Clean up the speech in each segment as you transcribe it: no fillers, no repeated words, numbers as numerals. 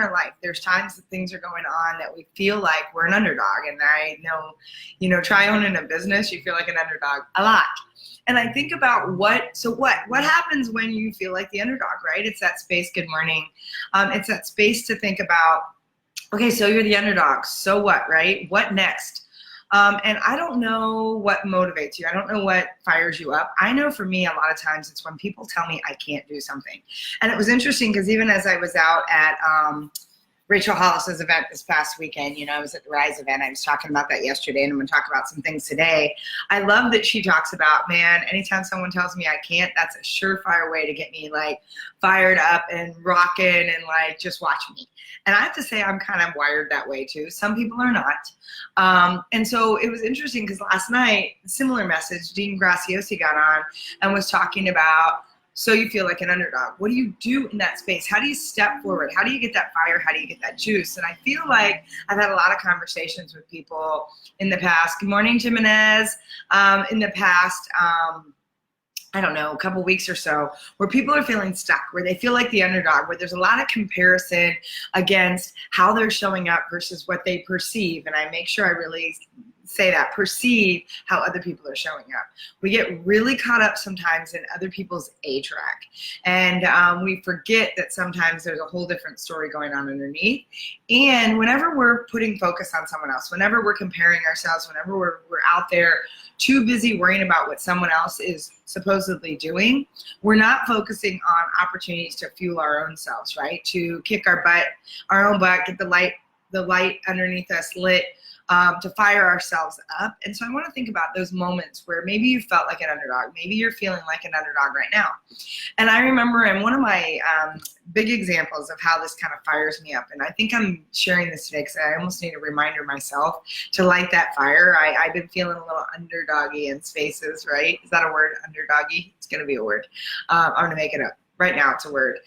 our life, there's times that things are going on that we feel like we're an underdog. And I know, try owning a business, you feel like an underdog a lot. And I think about what happens when you feel like the underdog, right? It's that space, good morning. It's that space to think about, okay, so you're the underdog, so what, right? What next? And I don't know what motivates you. I don't know what fires you up. I know for me, a lot of times it's when people tell me I can't do something. And it was interesting because even as I was out at Rachel Hollis's event this past weekend, I was at the Rise event. I was talking about that yesterday, and I'm going to talk about some things today. I love that she talks about, man, anytime someone tells me I can't, that's a surefire way to get me like fired up and rocking and like just watch me. And I have to say I'm kind of wired that way too. Some people are not. And so it was interesting because last night, similar message, Dean Graciosi got on and was talking about, so you feel like an underdog. What do you do in that space? How do you step forward? How do you get that fire? How do you get that juice? And I feel like I've had a lot of conversations with people in the past. Good morning, Jimenez. In the past, I don't know, a couple weeks or so, where people are feeling stuck, where they feel like the underdog, where there's a lot of comparison against how they're showing up versus what they perceive. And I make sure I really say that, perceive how other people are showing up. We get really caught up sometimes in other people's age rack. And we forget that sometimes there's a whole different story going on underneath. And whenever we're putting focus on someone else, whenever we're comparing ourselves, whenever we're out there too busy worrying about what someone else is supposedly doing, we're not focusing on opportunities to fuel our own selves, right? To kick our own butt, get the light underneath us lit, to fire ourselves up. And so I want to think about those moments where maybe you felt like an underdog. Maybe you're feeling like an underdog right now. And I remember in one of my big examples of how this kind of fires me up, and I think I'm sharing this today because I almost need a reminder myself to light that fire. I've been feeling a little underdoggy in spaces, right? Is that a word, underdoggy? It's going to be a word. I'm going to make it up. Right now, it's a word.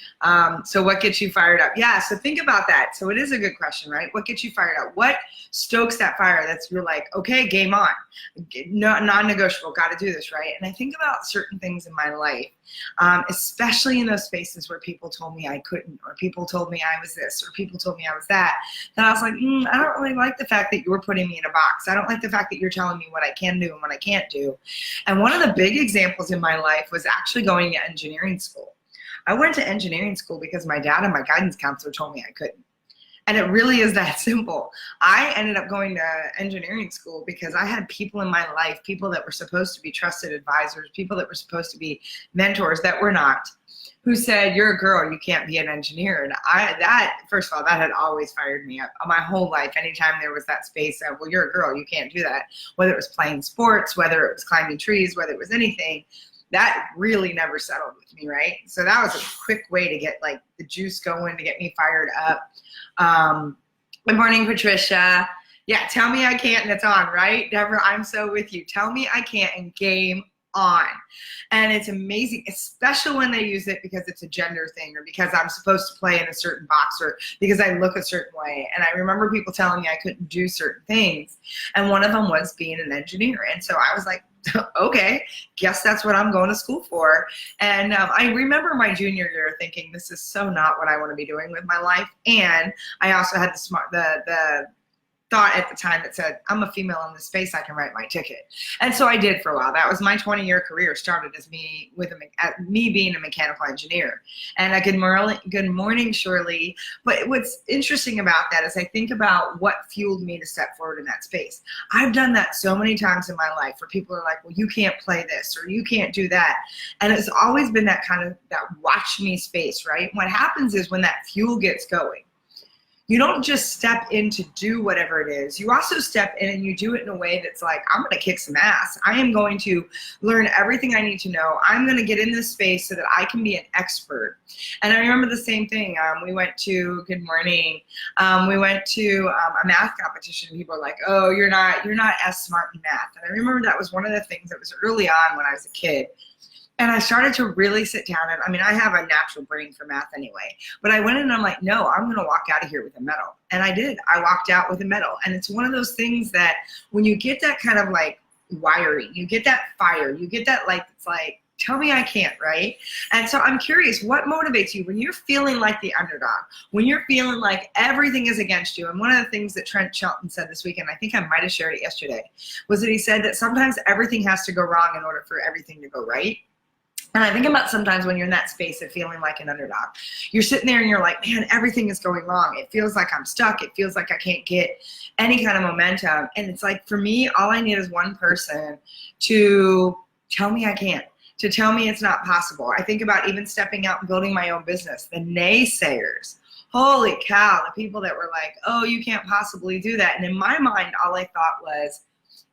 So what gets you fired up? Yeah, so think about that. So it is a good question, right? What gets you fired up? What stokes that fire that's you're like, okay, game on. No, non-negotiable, got to do this, right? And I think about certain things in my life, especially in those spaces where people told me I couldn't, or people told me I was this, or people told me I was that. Then I was like, I don't really like the fact that you're putting me in a box. I don't like the fact that you're telling me what I can do and what I can't do. And one of the big examples in my life was actually going to engineering school. I went to engineering school because my dad and my guidance counselor told me I couldn't. And it really is that simple. I ended up going to engineering school because I had people in my life, people that were supposed to be trusted advisors, people that were supposed to be mentors that were not, who said, you're a girl, you can't be an engineer. And first of all, that had always fired me up my whole life. Anytime there was that space of, well, you're a girl, you can't do that. Whether it was playing sports, whether it was climbing trees, whether it was anything, that really never settled with me, right? So that was a quick way to get like the juice going, to get me fired up. Good morning, Patricia. Yeah, tell me I can't and it's on, right? Deborah, I'm so with you. Tell me I can't and game on. And it's amazing, especially when they use it because it's a gender thing, or because I'm supposed to play in a certain box, or because I look a certain way. And I remember people telling me I couldn't do certain things. And one of them was being an engineer. And so I was like, okay, guess that's what I'm going to school for. And I remember my junior year thinking, this is so not what I want to be doing with my life. And I also had the thought at the time that said, I'm a female in this space, I can write my ticket. And so I did for a while. That was my 20-year career, started as me being a mechanical engineer. And good morning, Shirley. But what's interesting about that is I think about what fueled me to step forward in that space. I've done that so many times in my life where people are like, well, you can't play this, or you can't do that. And it's always been that kind of that watch me space, right? What happens is when that fuel gets going, you don't just step in to do whatever it is. You also step in and you do it in a way that's like, I'm going to kick some ass. I am going to learn everything I need to know. I'm going to get in this space so that I can be an expert. And I remember the same thing. We went to, good morning, we went to a math competition. People were like, oh, you're not as smart in math. And I remember that was one of the things that was early on when I was a kid. And I started to really sit down, and I mean, I have a natural brain for math anyway, but I went in and I'm like, no, I'm going to walk out of here with a medal. And I did. I walked out with a medal. And it's one of those things that when you get that kind of like wiring, you get that fire, you get that like, it's like, tell me I can't, right? And so I'm curious, what motivates you when you're feeling like the underdog, when you're feeling like everything is against you? And one of the things that Trent Shelton said this weekend, I think I might have shared it yesterday, was that he said that sometimes everything has to go wrong in order for everything to go right. And I think about sometimes when you're in that space of feeling like an underdog, you're sitting there and you're like, man, everything is going wrong. It feels like I'm stuck. It feels like I can't get any kind of momentum. And it's like, for me, all I need is one person to tell me I can't, to tell me it's not possible. I think about even stepping out and building my own business, the naysayers. Holy cow, the people that were like, oh, you can't possibly do that. And in my mind, all I thought was,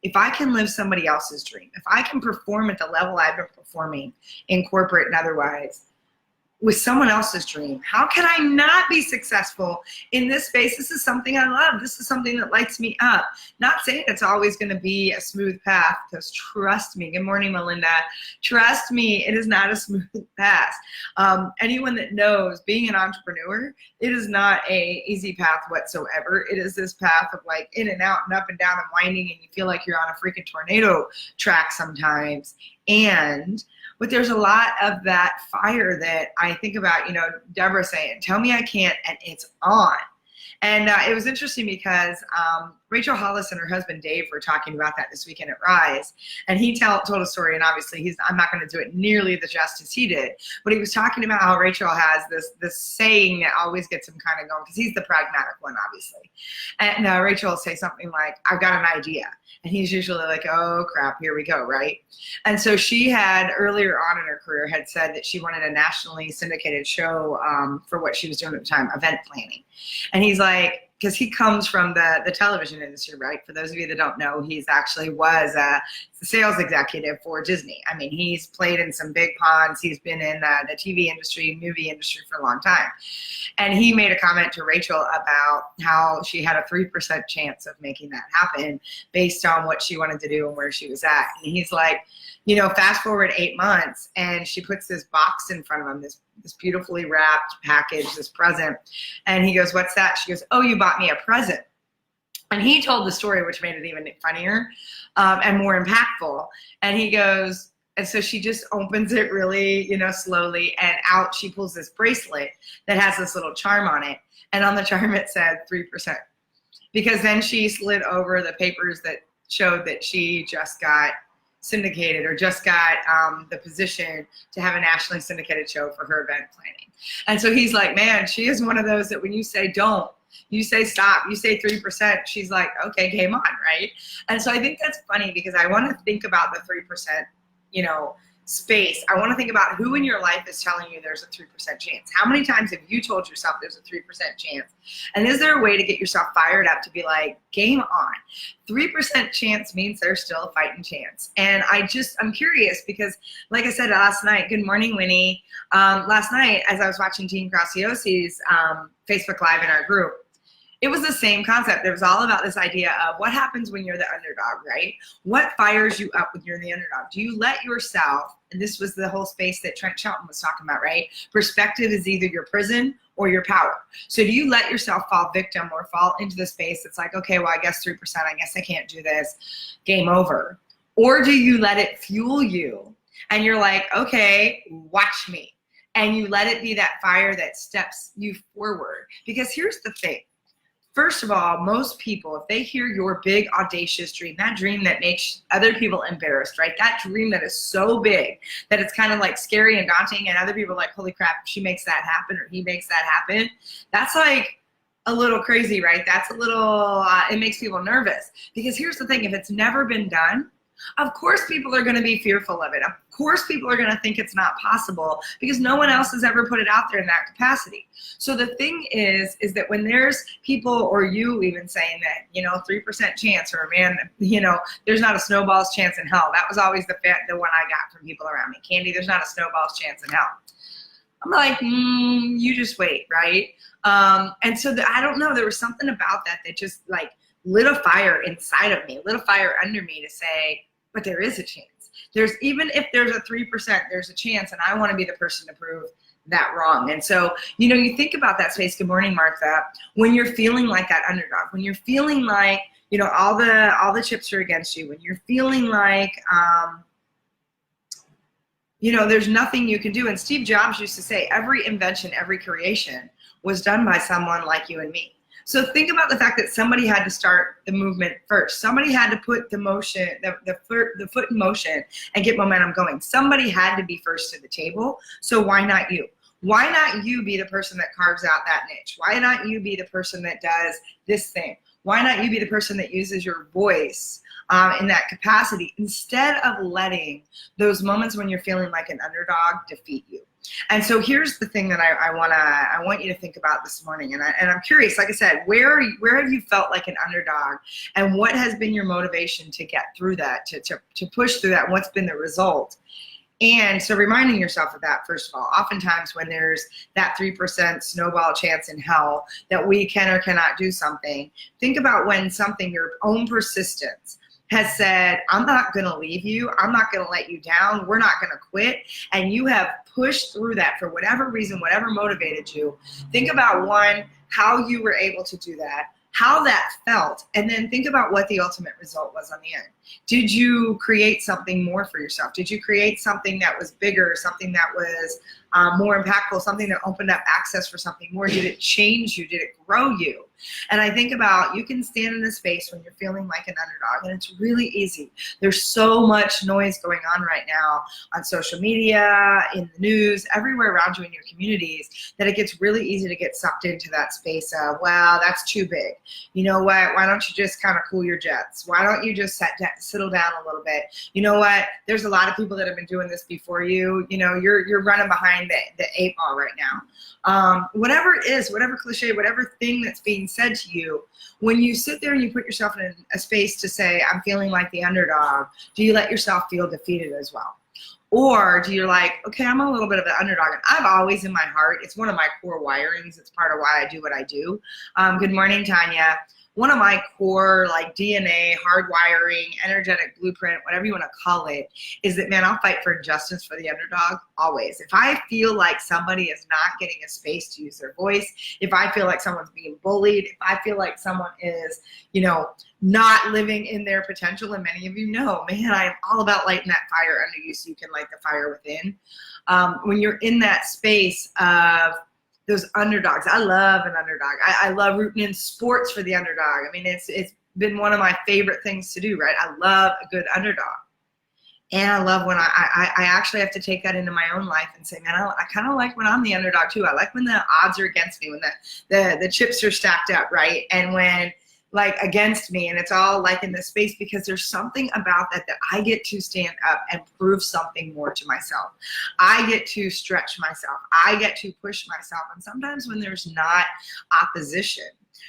if I can live somebody else's dream, if I can perform at the level I've been performing in corporate and otherwise with someone else's dream, how can I not be successful in this space? This is something I love. This is something that lights me up. Not saying it's always going to be a smooth path, because trust me, good morning, Melinda. Trust me, it is not a smooth path. Anyone that knows being an entrepreneur, it is not a easy path whatsoever. It is this path of like in and out and up and down and winding, and you feel like you're on a freaking tornado track sometimes. But there's a lot of that fire that I think about, Deborah saying, tell me I can't, and it's on. And it was interesting because Rachel Hollis and her husband Dave were talking about that this weekend at Rise. And he told a story, and obviously I'm not going to do it nearly the justice he did, but he was talking about how Rachel has this saying that always gets him kind of going, because he's the pragmatic one, obviously. And Rachel will say something like, I've got an idea. And he's usually like, oh crap, here we go, right? And so she had earlier on in her career had said that she wanted a nationally syndicated show for what she was doing at the time, event planning. And he's like, because he comes from the television industry, right? For those of you that don't know, he's actually was a sales executive for Disney. I mean, he's played in some big ponds. He's been in the TV industry, movie industry for a long time. And he made a comment to Rachel about how she had a 3% chance of making that happen based on what she wanted to do and where she was at. And he's like, fast forward 8 months, and she puts this box in front of him, this beautifully wrapped package, this present. And he goes, what's that? She goes, oh, you bought me a present. And he told the story, which made it even funnier and more impactful. And he goes, and so she just opens it really, slowly, and out she pulls this bracelet that has this little charm on it. And on the charm it said 3%. Because then she slid over the papers that showed that she just got syndicated, or just got the position to have a nationally syndicated show for her event planning. And so he's like, man, she is one of those that when you say don't, you say stop, you say 3%, she's like, okay, game on, right? And so I think that's funny, because I want to think about the 3%, space. I want to think about who in your life is telling you there's a 3% chance. How many times have you told yourself there's a 3% chance? And is there a way to get yourself fired up to be like, game on? 3% chance means there's still a fighting chance. And I'm curious, because like I said last night, good morning, Winnie. Last night, as I was watching Team Graciosi's Facebook Live in our group, it was the same concept. It was all about this idea of what happens when you're the underdog, right? What fires you up when you're the underdog? Do you let yourself, and this was the whole space that Trent Shelton was talking about, right? Perspective is either your prison or your power. So do you let yourself fall victim or fall into the space that's like, okay, well, I guess 3%, I guess I can't do this, game over? Or do you let it fuel you and you're like, okay, watch me. And you let it be that fire that steps you forward. Because here's the thing. First of all, most people, if they hear your big, audacious dream, that dream that makes other people embarrassed, right? That dream that is so big that it's kind of like scary and daunting, and other people are like, holy crap, if she makes that happen or he makes that happen, that's like a little crazy, right? That's a little, it makes people nervous. Because here's the thing, if it's never been done, of course people are going to be fearful of it. Of course people are going to think it's not possible, because no one else has ever put it out there in that capacity. So the thing is that when there's people, or you even saying that, 3% chance, or man, there's not a snowball's chance in hell. That was always the one I got from people around me. Candy, there's not a snowball's chance in hell. I'm like, you just wait, right? And so I don't know, there was something about that just like lit a fire inside of me, lit a fire under me to say, but there is a chance. Even if there's a 3%, there's a chance, and I want to be the person to prove that wrong. And so, you think about that space. Good morning, Martha. When you're feeling like that underdog, when you're feeling like, all the chips are against you, when you're feeling like, there's nothing you can do. And Steve Jobs used to say, every invention, every creation was done by someone like you and me. So think about the fact that somebody had to start the movement first. Somebody had to put the foot in motion and get momentum going. Somebody had to be first to the table. So why not you? Why not you be the person that carves out that niche? Why not you be the person that does this thing? Why not you be the person that uses your voice in that capacity instead of letting those moments when you're feeling like an underdog defeat you? And so here's the thing that I want you to think about this morning. And I'm curious, like I said, where have you felt like an underdog, and what has been your motivation to get through that, to push through that? What's been the result? And so reminding yourself of that, first of all, oftentimes when there's that 3% snowball chance in hell that we can or cannot do something, think about when something, your own persistence, has said, I'm not going to leave you. I'm not going to let you down. We're not going to quit. And you have pushed through that for whatever reason, whatever motivated you. Think about, one, how you were able to do that, how that felt, and then think about what the ultimate result was on the end. Did you create something more for yourself? Did you create something that was bigger, something that was more impactful, something that opened up access for something more? Did it change you? Did it grow you? And I think about, you can stand in a space when you're feeling like an underdog, and it's really easy. There's so much noise going on right now on social media, in the news, everywhere around you in your communities, that it gets really easy to get sucked into that space of, wow, that's too big. You know what? Why don't you just kind of cool your jets? Why don't you just settle down a little bit? You know what? There's a lot of people that have been doing this before you. You're running behind the 8 ball right now. Whatever it is, whatever cliche, whatever thing that's being said to you, when you sit there and you put yourself in a space to say, I'm feeling like the underdog, do you let yourself feel defeated as well? Or do you like, okay, I'm a little bit of an underdog. And I've always in my heart, it's one of my core wirings. It's part of why I do what I do. Good morning, Tanya. One of my core, like, DNA, hardwiring, energetic blueprint, whatever you want to call it, is that, man, I'll fight for justice for the underdog always. If I feel like somebody is not getting a space to use their voice, if I feel like someone's being bullied, if I feel like someone is, not living in their potential, and many of you know, man, I'm all about lighting that fire under you so you can light the fire within. When you're in that space of those underdogs, I love an underdog. I love rooting in sports for the underdog. I mean, it's been one of my favorite things to do, right? I love a good underdog. And I love when I actually have to take that into my own life and say, man, I kind of like when I'm the underdog too. I like when the odds are against me, when the chips are stacked up, right? And when, like, against me, and it's all like in this space, because there's something about that I get to stand up and prove something more to myself. I get to stretch myself. I get to push myself. And sometimes when there's not opposition,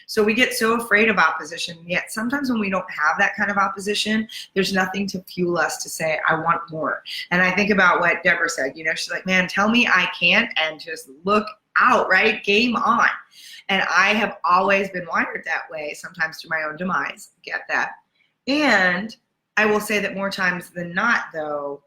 so we get so afraid of opposition, yet sometimes when we don't have that kind of opposition, there's nothing to fuel us to say, I want more. And I think about what Deborah said, she's like, man, tell me I can't, and just look out, right? Game on. And I have always been wired that way, sometimes to my own demise. Get that. And I will say that more times than not, though,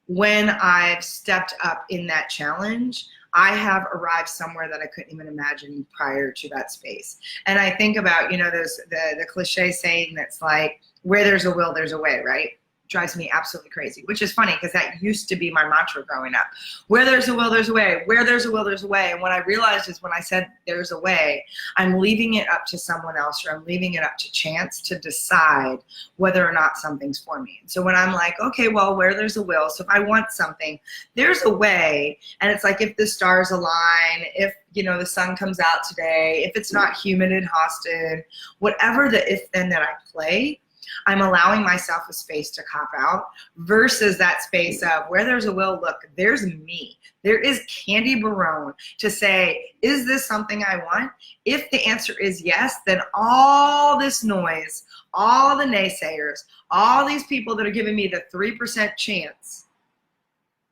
when I've stepped up in that challenge, I have arrived somewhere that I couldn't even imagine prior to that space. And I think about, those the cliche saying that's like, where there's a will, there's a way, right? Drives me absolutely crazy, which is funny because that used to be my mantra growing up. Where there's a will, there's a way. Where there's a will, there's a way. And what I realized is when I said there's a way, I'm leaving it up to someone else, or I'm leaving it up to chance to decide whether or not something's for me. So when I'm like, okay, well, where there's a will, so if I want something, there's a way. And it's like, if the stars align, if the sun comes out today, if it's not humid in Austin, whatever the if then that I play, I'm allowing myself a space to cop out, versus that space of, where there's a will, look, there's me. There is Candy Barone to say, is this something I want? If the answer is yes, then all this noise, all the naysayers, all these people that are giving me the 3% chance,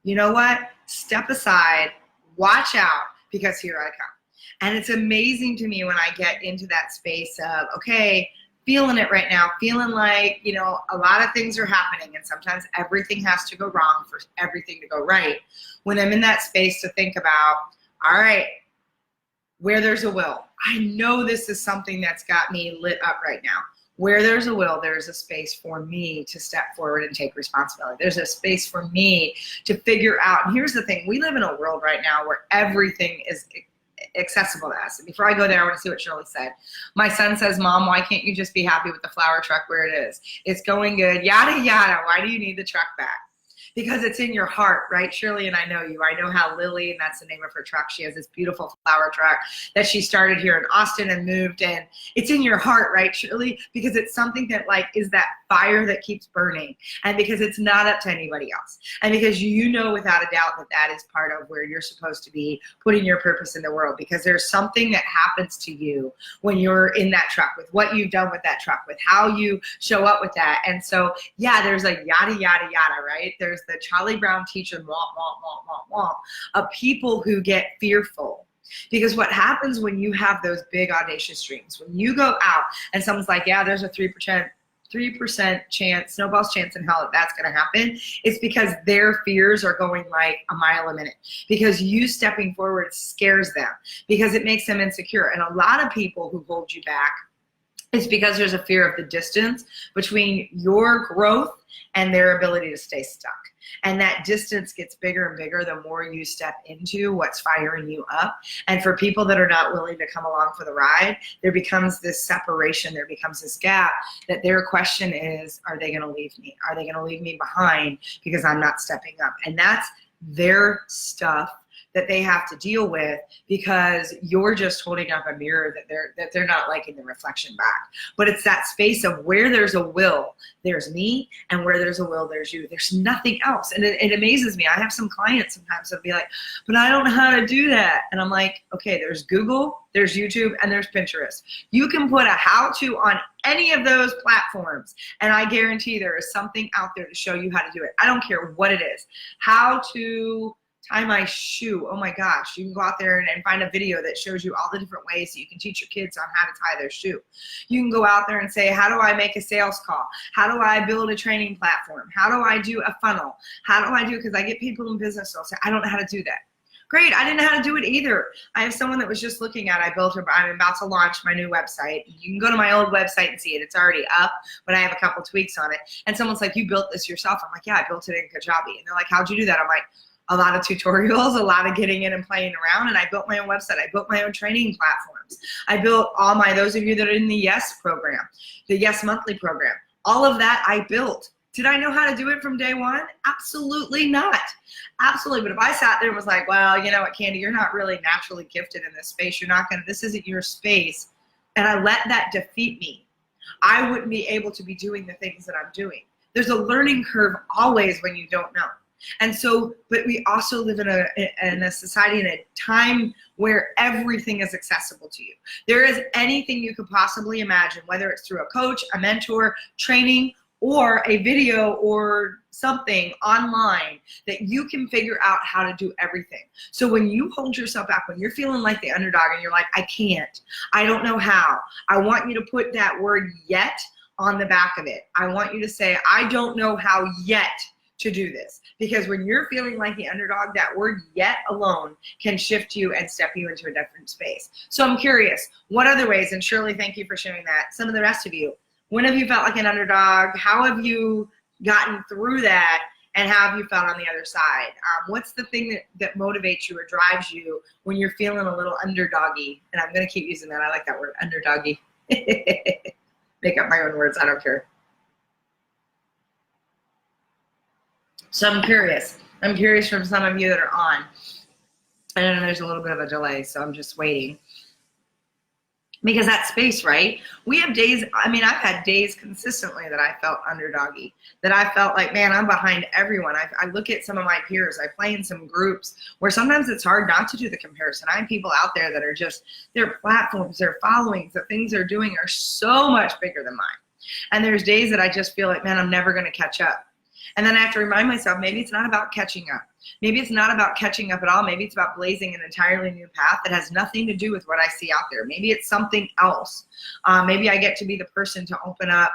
you know what? Step aside, watch out, because here I come. And it's amazing to me when I get into that space of, okay, feeling it right now, feeling like, a lot of things are happening, and sometimes everything has to go wrong for everything to go right. When I'm in that space to think about, all right, where there's a will, I know this is something that's got me lit up right now. where there's a will, there's a space for me to step forward and take responsibility. There's a space for me to figure out. And here's the thing. We live in a world right now where everything is accessible to us. And before I go there, I want to see what Shirley said. My son says, Mom, why can't you just be happy with the flower truck where it is? It's going good, yada, yada. Why do you need the truck back? Because it's in your heart, right? Shirley and I know you. I know how Lily, and that's the name of her truck, she has this beautiful flower truck that she started here in Austin and moved in. It's in your heart, right, Shirley? Because it's something that like is that fire that keeps burning, and because it's not up to anybody else, and because you know without a doubt that that is part of where you're supposed to be putting your purpose in the world, because there's something that happens to you when you're in that truck, with what you've done with that truck, with how you show up with that. And so yeah, there's a yada yada yada, right? There's the Charlie Brown teaching of people who get fearful. Because what happens when you have those big audacious dreams, when you go out and someone's like, yeah, there's a 3% chance, snowball's chance in hell that that's going to happen, it's because their fears are going like a mile a minute, because you stepping forward scares them, because it makes them insecure. And a lot of people who hold you back, it's because there's a fear of the distance between your growth and their ability to stay stuck. And that distance gets bigger and bigger the more you step into what's firing you up. And for people that are not willing to come along for the ride, there becomes this separation, there becomes this gap that their question is, are they going to leave me? Are they going to leave me behind because I'm not stepping up? And that's their stuff that they have to deal with, because you're just holding up a mirror that they're not liking the reflection back. But it's that space of where there's a will, there's me, and where there's a will, there's you. There's nothing else. And it amazes me. I have some clients sometimes that'll be like, but I don't know how to do that. And I'm like, okay, there's Google, there's YouTube, and there's Pinterest. You can put a how-to on any of those platforms, and I guarantee there is something out there to show you how to do it. I don't care what it is. How to tie my shoe. Oh my gosh, you can go out there and find a video that shows you all the different ways that you can teach your kids on how to tie their shoe. You can go out there and say, how do I make a sales call? How do I build a training platform? How do I do a funnel? How do I do, because I get people in business who'll say, I don't know how to do that. Great, I didn't know how to do it either. I have someone that was just looking at, I'm about to launch my new website. You can go to my old website and see it. It's already up, but I have a couple tweaks on it. And someone's like, you built this yourself? I'm like, yeah, I built it in Kajabi. And they're like, how'd you do that? I'm like, a lot of tutorials, a lot of getting in and playing around, and I built my own website. I built my own training platforms. I built all my, those of you that are in the Yes program, the Yes Monthly program, all of that I built. Did I know how to do it from day one? Absolutely not. Absolutely. But if I sat there and was like, well, you know what, Candy, you're not really naturally gifted in this space. You're not going to, this isn't your space. And I let that defeat me, I wouldn't be able to be doing the things that I'm doing. There's a learning curve always when you don't know. And so, but we also live in a society, in a time where everything is accessible to you. There is anything you could possibly imagine, whether it's through a coach, a mentor, training, or a video or something online, that you can figure out how to do everything. So when you hold yourself back, when you're feeling like the underdog and you're like, I can't, I don't know how, I want you to put that word yet on the back of it. I want you to say, I don't know how yet to do this. Because when you're feeling like the underdog, that word yet alone can shift you and step you into a different space. So I'm curious, what other ways, and Shirley, thank you for sharing that. Some of the rest of you, when have you felt like an underdog? How have you gotten through that? And how have you felt on the other side? What's the thing that motivates you or drives you when you're feeling a little underdoggy? And I'm gonna keep using that, I like that word, underdoggy. Make up my own words, I don't care. So I'm curious. I'm curious from some of you that are on. I know there's a little bit of a delay, so I'm just waiting. Because that space, right? We have days, I mean, I've had days consistently that I felt underdoggy, that I felt like, man, I'm behind everyone. I look at some of my peers, I play in some groups where sometimes it's hard not to do the comparison. I have people out there that are just, their platforms, their followings, the things they're doing are so much bigger than mine. And there's days that I just feel like, man, I'm never gonna catch up. And then I have to remind myself, maybe it's not about catching up. Maybe it's not about catching up at all. Maybe it's about blazing an entirely new path that has nothing to do with what I see out there. Maybe it's something else. Maybe I get to be the person to open up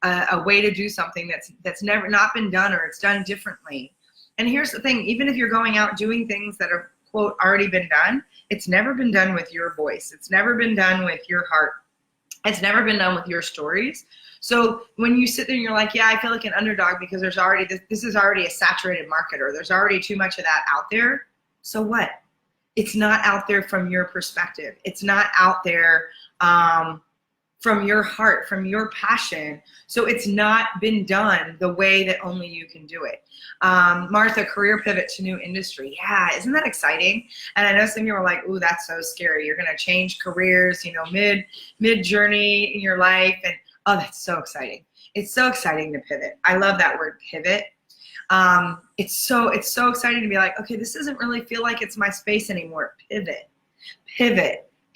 a way to do something that's never not been done, or it's done differently. And here's the thing, even if you're going out doing things that are, quote, already been done, it's never been done with your voice. It's never been done with your heart. It's never been done with your stories. So when you sit there and you're like, yeah, I feel like an underdog because there's already this is already a saturated market, or there's already too much of that out there. So what? It's not out there from your perspective. It's not out there from your heart, from your passion. So it's not been done the way that only you can do it. Martha, career pivot to new industry. Yeah, isn't that exciting? And I know some of you are like, ooh, that's so scary. You're gonna change careers, you know, mid journey in your life. And oh, that's so exciting. It's so exciting to pivot. I love that word, pivot. It's so exciting to be like, okay, this doesn't really feel like it's my space anymore.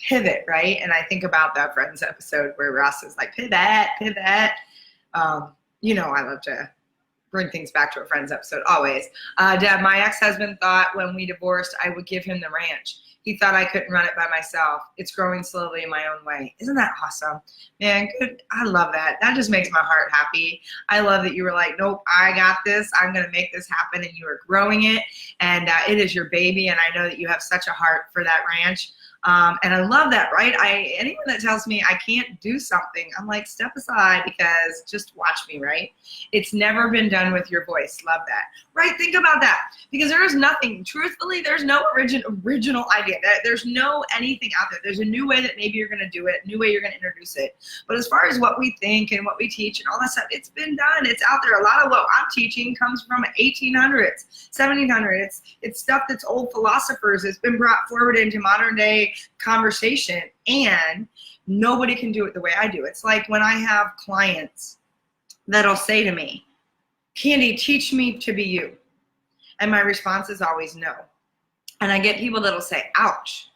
Pivot, right? And I think about that Friends episode where Ross is like, pivot. You know, I love to bring things back to a Friends episode always. Deb, my ex-husband thought when we divorced, I would give him the ranch. He thought I couldn't run it by myself. It's growing slowly in my own way. Isn't that awesome? Man, good. I love that. That just makes my heart happy. I love that you were like, nope, I got this. I'm going to make this happen. And you are growing it. And it is your baby. And I know that you have such a heart for that ranch. And I love that, right? Anyone that tells me I can't do something, I'm like, step aside because just watch me, right? It's never been done with your voice. Love that, right? Think about that, because there is nothing, truthfully, there's no original idea. There's no anything out there. There's a new way that maybe you're going to do it, new way you're going to introduce it. But as far as what we think and what we teach and all that stuff, it's been done. It's out there. A lot of what I'm teaching comes from 1800s, 1700s. It's stuff that's old philosophers. It's been brought forward into modern day conversation, and nobody can do it the way I do. It's like when I have clients that'll say to me, Candy, teach me to be you. And my response is always no. And I get people that'll say, ouch.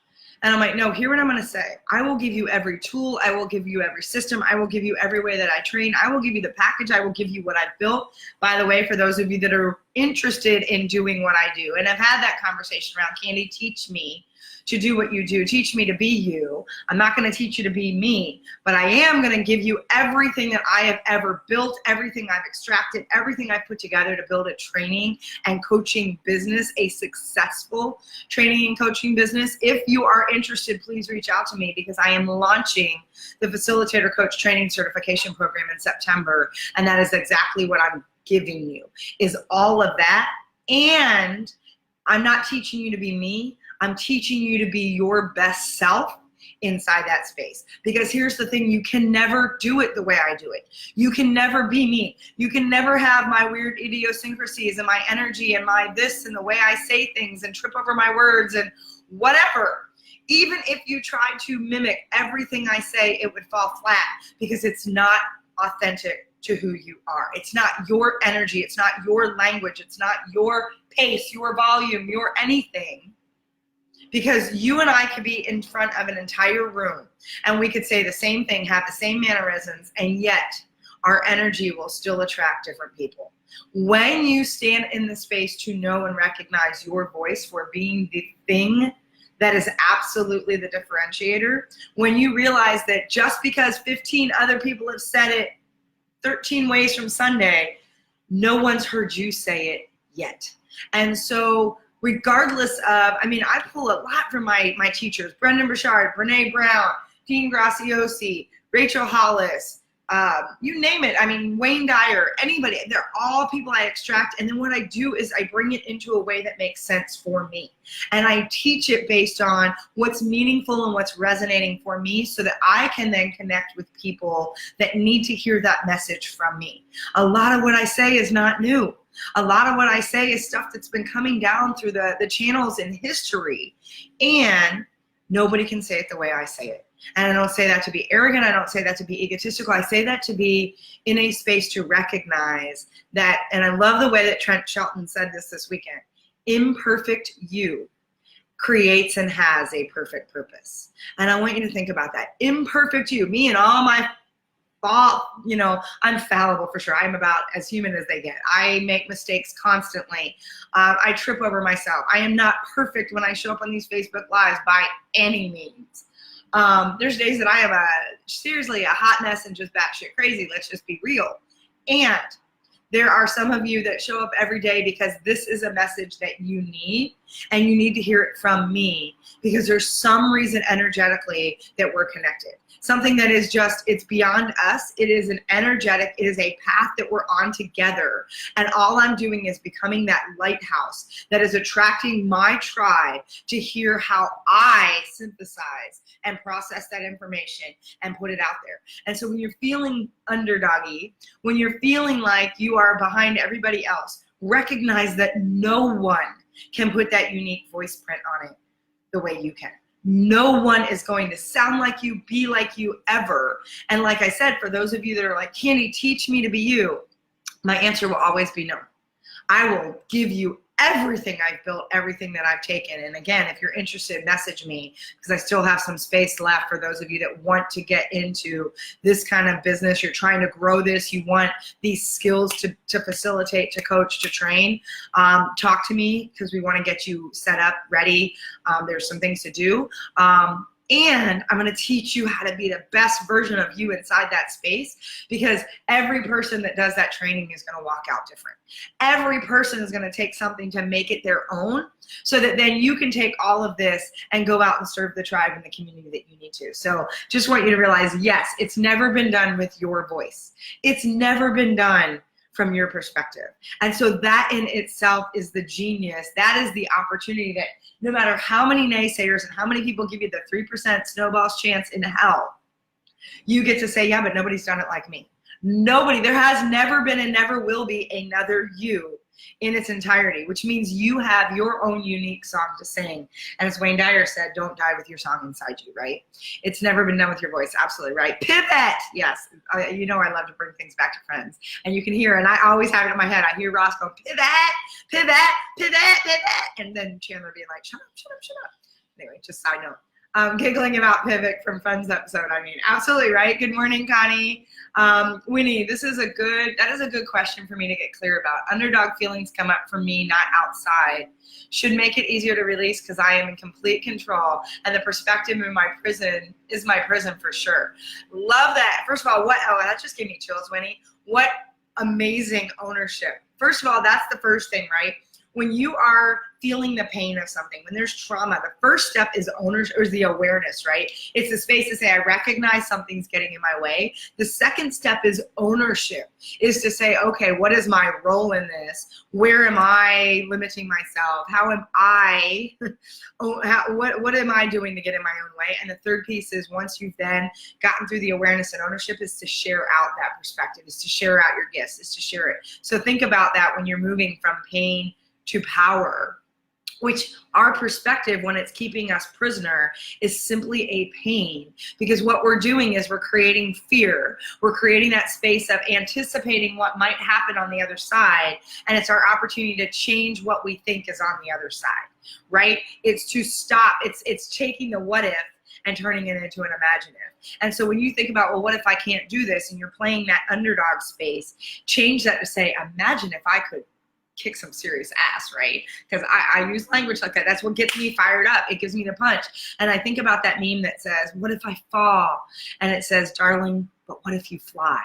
And I'm like, no, hear what I'm going to say. I will give you every tool. I will give you every system. I will give you every way that I train. I will give you the package. I will give you what I've built. By the way, for those of you that are interested in doing what I do and have had that conversation around, Candy, teach me to do what you do. Teach me to be you. I'm not going to teach you to be me, but I am going to give you everything that I have ever built, everything I've extracted, everything I've put together to build a training and coaching business, a successful training and coaching business. If you are interested, please reach out to me, because I am launching the Facilitator Coach Training Certification Program in September. And that is exactly what I'm giving you, is all of that. And I'm not teaching you to be me. I'm teaching you to be your best self inside that space. Because here's the thing, you can never do it the way I do it. You can never be me. You can never have my weird idiosyncrasies and my energy and my this and the way I say things and trip over my words and whatever. Even if you try to mimic everything I say, it would fall flat, because it's not authentic to who you are. It's not your energy. It's not your language. It's not your pace, your volume, your anything. Because you and I could be in front of an entire room and we could say the same thing, have the same mannerisms, and yet our energy will still attract different people. When you stand in the space to know and recognize your voice for being the thing that is absolutely the differentiator, when you realize that just because 15 other people have said it 13 ways from Sunday, no one's heard you say it yet. And so regardless of, I mean, I pull a lot from my teachers, Brendan Burchard, Brene Brown, Dean Graciosi, Rachel Hollis, you name it. I mean, Wayne Dyer, anybody, they're all people I extract. And then what I do is I bring it into a way that makes sense for me. And I teach it based on what's meaningful and what's resonating for me, so that I can then connect with people that need to hear that message from me. A lot of what I say is not new. A lot of what I say is stuff that's been coming down through the channels in history, and nobody can say it the way I say it. And I don't say that to be arrogant. I don't say that to be egotistical. I say that to be in a space to recognize that, and I love the way that Trent Shelton said this weekend, imperfect you creates and has a perfect purpose. And I want you to think about that. Imperfect you, me and all my I'm fallible for sure. I'm about as human as they get. I make mistakes constantly. I trip over myself. I am not perfect when I show up on these Facebook Lives by any means. There's days that I am seriously a hot mess and just batshit crazy. Let's just be real. And there are some of you that show up every day because this is a message that you need. and you need to hear it from me, because there's some reason energetically that we're connected. Something that is just, it's beyond us. It is an energetic, it is a path that we're on together. And all I'm doing is becoming that lighthouse that is attracting my tribe to hear how I synthesize and process that information and put it out there. And so when you're feeling underdoggy, when you're feeling like you are behind everybody else, recognize that no one can put that unique voice print on it the way you can. No one is going to sound like you, be like you ever. And like I said, for those of you that are like, Candy, teach me to be you, my answer will always be no. I will give you everything I've built, everything that I've taken. And again, if you're interested, message me, because I still have some space left for those of you that want to get into this kind of business. You're trying to grow this. You want these skills to facilitate, to coach, to train. Talk to me, because we want to get you set up, ready. There's some things to do. And I'm going to teach you how to be the best version of you inside that space, because every person that does that training is going to walk out different. Every person is going to take something to make it their own, so that then you can take all of this and go out and serve the tribe and the community that you need to. So just want you to realize, yes, it's never been done with your voice. It's never been done from your perspective. And so that in itself is the genius. That is the opportunity that no matter how many naysayers and how many people give you the 3% snowball's chance in hell, you get to say, yeah, but nobody's done it like me. Nobody, there has never been and never will be another you in its entirety, which means you have your own unique song to sing. And as Wayne Dyer said, don't die with your song inside you, right? It's never been done with your voice. Absolutely right. Pivot. Yes. You know, I love to bring things back to friends. And you can hear, and I always have it in my head, I hear Ross go, pivot, pivot, pivot, pivot. And then Chandler being like, shut up, shut up, shut up. Anyway, just side note. Giggling about pivot from Friends episode. I mean, absolutely right. Good morning, Connie. Winnie, that is a good question for me to get clear about. Underdog feelings come up for me, not outside. Should make it easier to release, because I am in complete control, and the perspective in my prison is my prison for sure. Love that. First of all, that just gave me chills, Winnie. What amazing ownership. First of all, that's the first thing, right? When you are feeling the pain of something, when there's trauma, the first step is ownership, or is the awareness, right? It's the space to say, I recognize something's getting in my way. The second step is ownership, is to say, okay, what is my role in this? Where am I limiting myself? How am I, what am I doing to get in my own way? And the third piece is, once you've then gotten through the awareness and ownership, is to share out that perspective, is to share out your gifts, is to share it. So think about that when you're moving from pain to power, which our perspective, when it's keeping us prisoner, is simply a pain, because what we're doing is we're creating fear. We're creating that space of anticipating what might happen on the other side, and it's our opportunity to change what we think is on the other side, right? It's to stop, it's taking the what if and turning it into an imaginative. And so when you think about, well, what if I can't do this, and you're playing that underdog space, change that to say, imagine if I could kick some serious ass, right? Because I use language like that. That's what gets me fired up. It gives me the punch. And I think about that meme that says, what if I fall? And it says, darling, but what if you fly?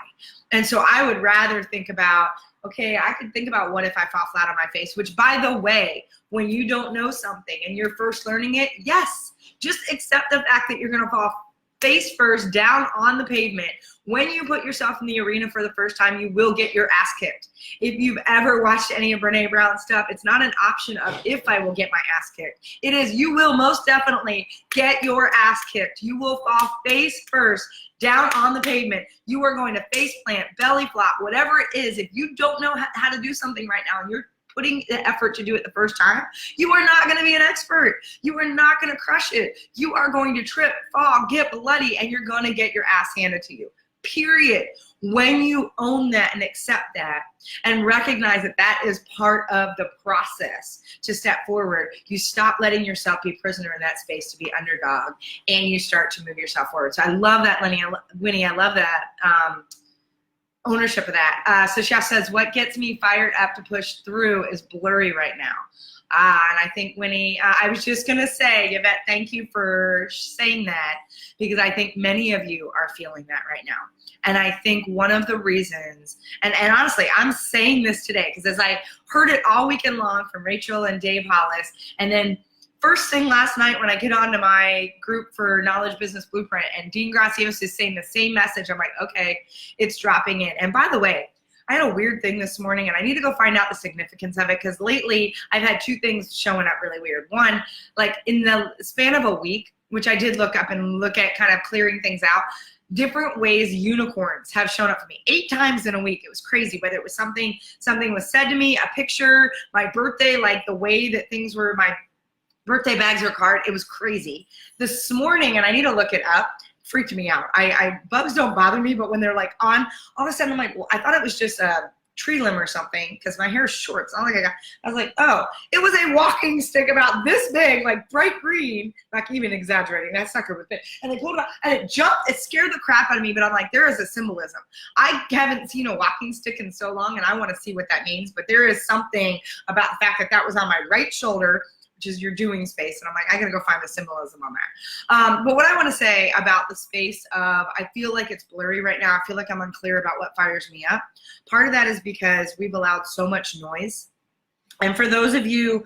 And so I would rather think about, okay, I could think about what if I fall flat on my face, which, by the way, when you don't know something and you're first learning it, yes, just accept the fact that you're going to fall face first down on the pavement. When you put yourself in the arena for the first time, you will get your ass kicked. If you've ever watched any of Brene Brown's stuff, it's not an option of if I will get my ass kicked. It is, you will most definitely get your ass kicked. You will fall face first down on the pavement. You are going to face plant, belly flop, whatever it is. If you don't know how to do something right now and you're putting the effort to do it the first time, you are not going to be an expert. You are not going to crush it. You are going to trip, fall, get bloody, and you're going to get your ass handed to you. Period. When you own that and accept that and recognize that that is part of the process to step forward, you stop letting yourself be prisoner in that space to be underdog, and you start to move yourself forward. So I love that, Winnie. I love that. ownership of that. So Chef says, what gets me fired up to push through is blurry right now. And I think Winnie, I was just going to say, Yvette, thank you for saying that, because I think many of you are feeling that right now. And I think one of the reasons, and honestly, I'm saying this today because as I heard it all weekend long from Rachel and Dave Hollis, and then first thing last night when I get onto my group for Knowledge Business Blueprint and Dean Gracios is saying the same message, I'm like, okay, it's dropping in. And by the way, I had a weird thing this morning and I need to go find out the significance of it, because lately I've had two things showing up really weird. One, like in the span of a week, which I did look up and look at kind of clearing things out, different ways unicorns have shown up for me 8 times in a week. It was crazy, whether it was something was said to me, a picture, my birthday, like the way that things were, my birthday bags or card, it was crazy. This morning, and I need to look it up, freaked me out. Bugs don't bother me, but when they're like on, all of a sudden I'm like, well, I thought it was just a tree limb or something, because my hair is short. It's not like I was like, oh, it was a walking stick about this big, like bright green, not even exaggerating, that sucker was big. And they pulled it out and it jumped, it scared the crap out of me, but I'm like, there is a symbolism. I haven't seen a walking stick in so long and I want to see what that means, but there is something about the fact that that was on my right shoulder, which is your doing space. And I'm like, I gotta go find the symbolism on that. But what I wanna say about the space of, I feel like it's blurry right now. I feel like I'm unclear about what fires me up. Part of that is because we've allowed so much noise. And for those of you,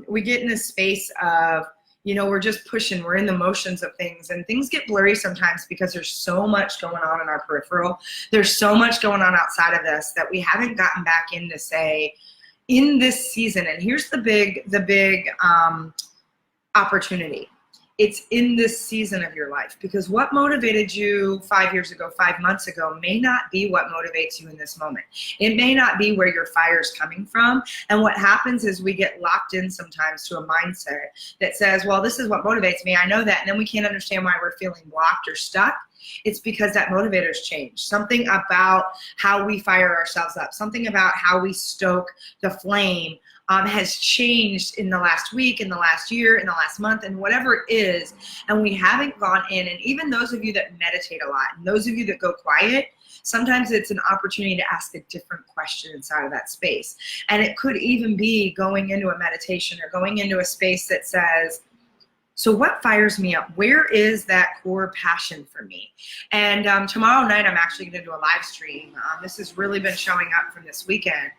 we get in this space of, you know, we're just pushing, we're in the motions of things, and things get blurry sometimes because there's so much going on in our peripheral. There's so much going on outside of this that we haven't gotten back in to say, in this season, and here's the big opportunity. It's in this season of your life, because what motivated you 5 years ago, 5 months ago, may not be what motivates you in this moment. It may not be where your fire is coming from. And what happens is we get locked in sometimes to a mindset that says, well, this is what motivates me, I know that, and then we can't understand why we're feeling blocked or stuck. It's because that motivator's changed. Something about how we fire ourselves up, something about how we stoke the flame has changed in the last week, in the last year, in the last month, and whatever it is. And we haven't gone in, and even those of you that meditate a lot, and those of you that go quiet, sometimes it's an opportunity to ask a different question inside of that space. And it could even be going into a meditation or going into a space that says, so what fires me up? Where is that core passion for me? And tomorrow night, I'm actually going to do a live stream. This has really been showing up from this weekend,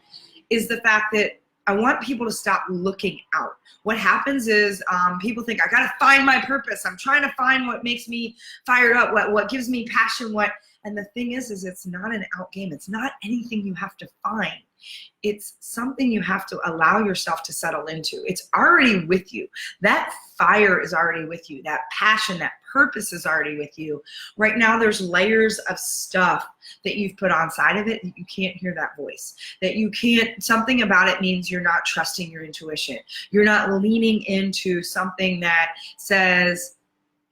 is the fact that I want people to stop looking out. What happens is people think, I got to find my purpose. I'm trying to find what makes me fired up, what gives me passion, and the thing is it's not an out game. It's not anything you have to find. It's something you have to allow yourself to settle into. It's already with you. That fire is already with you. That passion, that purpose is already with you. Right now, there's layers of stuff that you've put on side of it that you can't hear that voice. That you can't, something about it means you're not trusting your intuition. You're not leaning into something that says,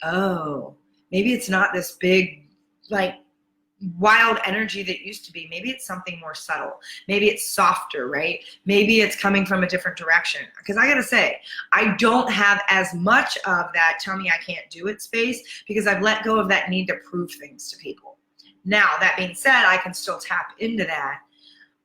oh, maybe it's not this big, like, wild energy that used to be. Maybe it's something more subtle. Maybe it's softer, right? Maybe it's coming from a different direction. Because I gotta say, I don't have as much of that tell me I can't do it space, because I've let go of that need to prove things to people. Now, that being said, I can still tap into that.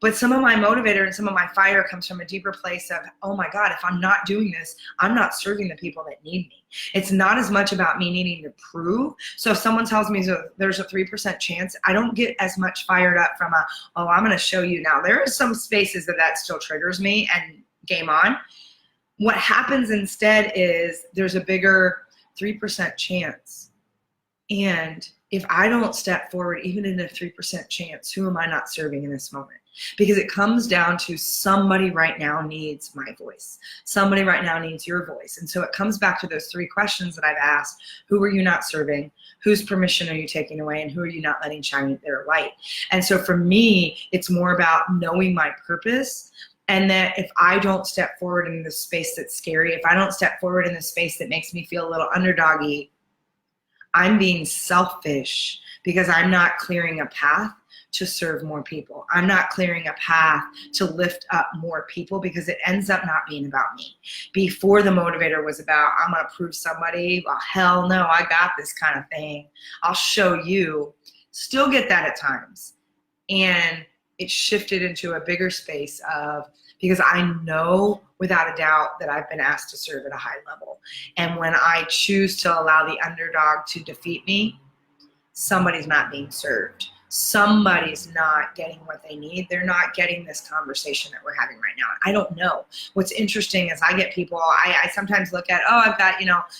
But some of my motivator and some of my fire comes from a deeper place of, oh my God, if I'm not doing this, I'm not serving the people that need me. It's not as much about me needing to prove. So if someone tells me there's a 3% chance, I don't get as much fired up from oh, I'm gonna show you now. There are some spaces that still triggers me, and game on. What happens instead is there's a bigger 3% chance. And if I don't step forward, even in a 3% chance, who am I not serving in this moment? Because it comes down to somebody right now needs my voice. Somebody right now needs your voice. And so it comes back to those 3 questions that I've asked. Who are you not serving? Whose permission are you taking away? And who are you not letting shine their light? And so for me, it's more about knowing my purpose. And that if I don't step forward in the space that's scary, if I don't step forward in the space that makes me feel a little underdoggy, I'm being selfish because I'm not clearing a path to serve more people. I'm not clearing a path to lift up more people, because it ends up not being about me. Before, the motivator was about, I'm gonna prove somebody, well, hell no, I got this kind of thing. I'll show you. Still get that at times. And it shifted into a bigger space of, because I know without a doubt that I've been asked to serve at a high level. And when I choose to allow the underdog to defeat me, somebody's not being served. Somebody's not getting what they need. They're not getting this conversation that we're having right now. I don't know. What's interesting is I get people, I sometimes look at, oh, I've got,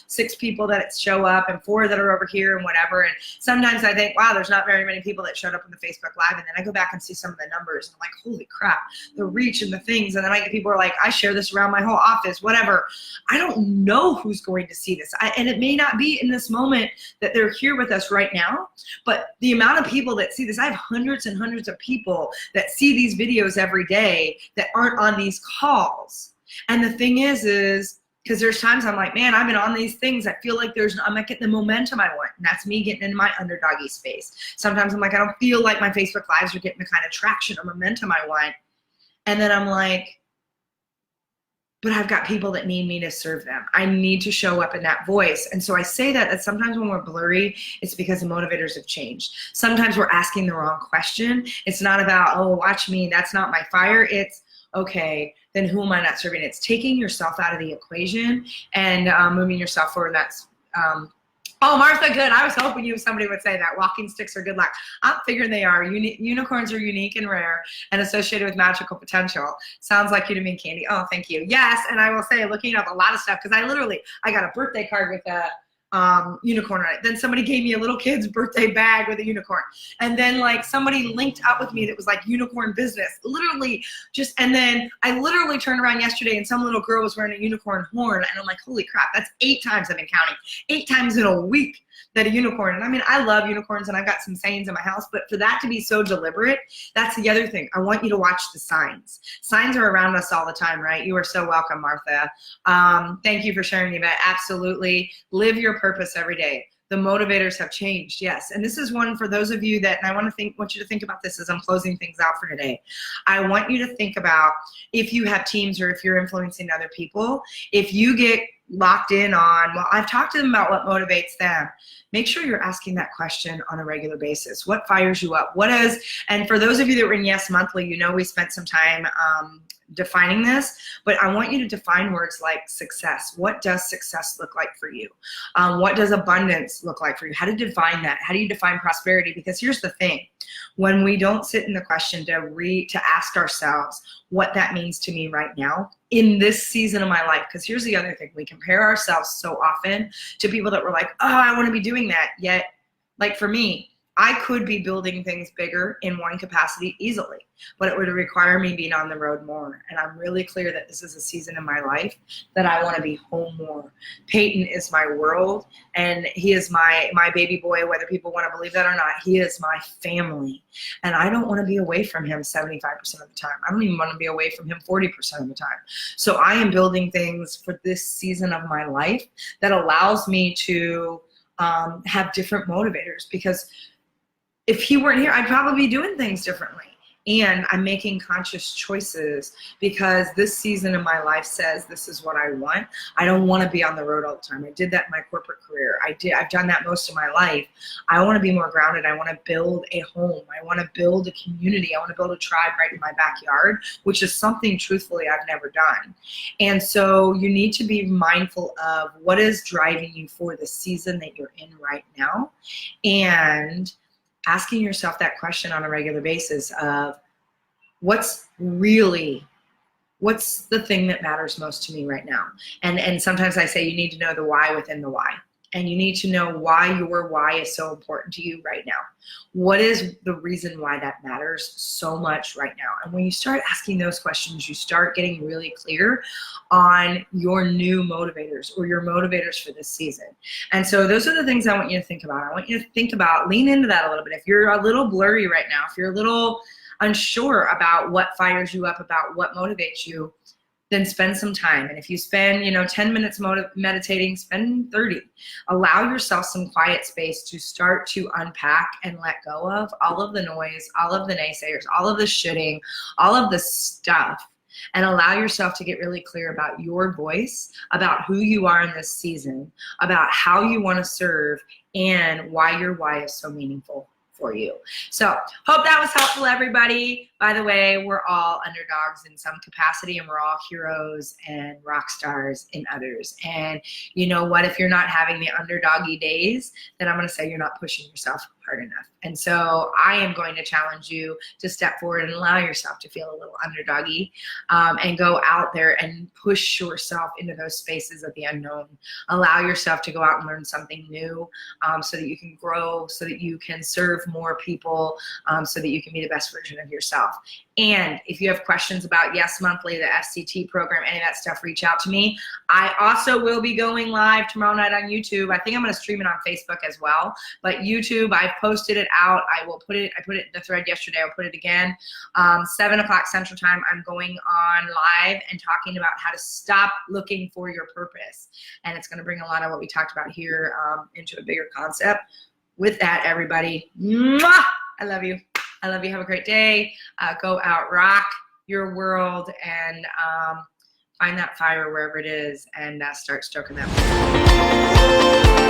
6 people that show up and 4 that are over here and whatever. And sometimes I think, wow, there's not very many people that showed up on the Facebook Live. And then I go back and see some of the numbers. And I'm like, holy crap, the reach and the things. And then I get people who are like, I share this around my whole office, whatever. I don't know who's going to see this. And it may not be in this moment that they're here with us right now, but the amount of people that see this, I have hundreds and hundreds of people that see these videos every day that aren't on these calls. And the thing is because there's times I'm like, man, I've been on these things. I feel like I'm not getting the momentum I want. And that's me getting into my underdoggy space. Sometimes I'm like, I don't feel like my Facebook Lives are getting the kind of traction or momentum I want. And then I'm like, but I've got people that need me to serve them. I need to show up in that voice. And so I say that sometimes when we're blurry, it's because the motivators have changed. Sometimes we're asking the wrong question. It's not about, oh, watch me, that's not my fire. It's, okay, then who am I not serving? It's taking yourself out of the equation and moving yourself forward. That's, oh, Martha, good. I was hoping somebody would say that. Walking sticks are good luck. I'm figuring they are. Unicorns are unique and rare and associated with magical potential. Sounds like you to me, Candy. Oh, thank you. Yes, and I will say, looking up a lot of stuff, because I got a birthday card with a unicorn on it. Then somebody gave me a little kid's birthday bag with a unicorn. And then somebody linked up with me that was like unicorn business. And then I literally turned around yesterday and some little girl was wearing a unicorn horn. And I'm like, holy crap, that's 8 times, I've been counting, 8 times in a week that a unicorn. And I mean, I love unicorns and I've got some sayings in my house, but for that to be so deliberate, that's the other thing. I want you to watch the signs. Signs are around us all the time, right? You are so welcome, Martha. Thank you for sharing, Yvette. Absolutely. Live your purpose every day. The motivators have changed, yes. And this is one for those of you that, and I want you to think about this as I'm closing things out for today. I want you to think about, if you have teams or if you're influencing other people, if you get locked in on, well, I've talked to them about what motivates them. Make sure you're asking that question on a regular basis. What fires you up? And for those of you that were in Yes Monthly, we spent some time defining this, but I want you to define words like success. What does success look like for you? What does abundance look like for you? How to define that? How do you define prosperity? Because here's the thing. When we don't sit in the question to ask ourselves what that means to me right now in this season of my life, because here's the other thing. We compare ourselves so often to people that were like, oh, I want to be doing that. Yet, like for me, I could be building things bigger in one capacity easily, but it would require me being on the road more. And I'm really clear that this is a season in my life that I want to be home more. Peyton is my world, and he is my baby boy, whether people want to believe that or not. He is my family, and I don't want to be away from him 75% of the time. I don't even want to be away from him 40% of the time. So I am building things for this season of my life that allows me to have different motivators, because if he weren't here, I'd probably be doing things differently. And I'm making conscious choices because this season of my life says this is what I want. I don't want to be on the road all the time. I did that in my corporate career. I've done that most of my life. I want to be more grounded. I want to build a home. I want to build a community. I want to build a tribe right in my backyard, which is something, truthfully, I've never done. And so you need to be mindful of what is driving you for the season that you're in right now, and asking yourself that question on a regular basis of what's the thing that matters most to me right now. And sometimes I say you need to know the why within the why. And you need to know why your why is so important to you right now. What is the reason why that matters so much right now? And when you start asking those questions, you start getting really clear on your new motivators or your motivators for this season. And so those are the things I want you to think about. I want you to think about, lean into that a little bit. If you're a little blurry right now, if you're a little unsure about what fires you up, about what motivates you, then spend some time. And if you spend 10 minutes meditating, spend 30. Allow yourself some quiet space to start to unpack and let go of all of the noise, all of the naysayers, all of the shitting, all of the stuff, and allow yourself to get really clear about your voice, about who you are in this season, about how you want to serve, and why your why is so meaningful for you. So hope that was helpful, everybody. By the way, we're all underdogs in some capacity, and we're all heroes and rock stars in others. And you know what? If you're not having the underdoggy days, then I'm going to say you're not pushing yourself hard enough. And so I am going to challenge you to step forward and allow yourself to feel a little underdoggy, and go out there and push yourself into those spaces of the unknown. Allow yourself to go out and learn something new, so that you can grow, so that you can serve more people, so that you can be the best version of yourself. And if you have questions about Yes Monthly, the SCT program, any of that stuff, reach out to me. I also will be going live tomorrow night on YouTube. I think I'm going to stream it on Facebook as well. But YouTube, I've posted it out. I put it in the thread yesterday. I'll put it again. 7 o'clock Central Time, I'm going on live and talking about how to stop looking for your purpose. And it's going to bring a lot of what we talked about here into a bigger concept. With that, everybody, mwah! I love you. I love you. Have a great day. Go out, rock your world, and find that fire wherever it is, and start stoking that.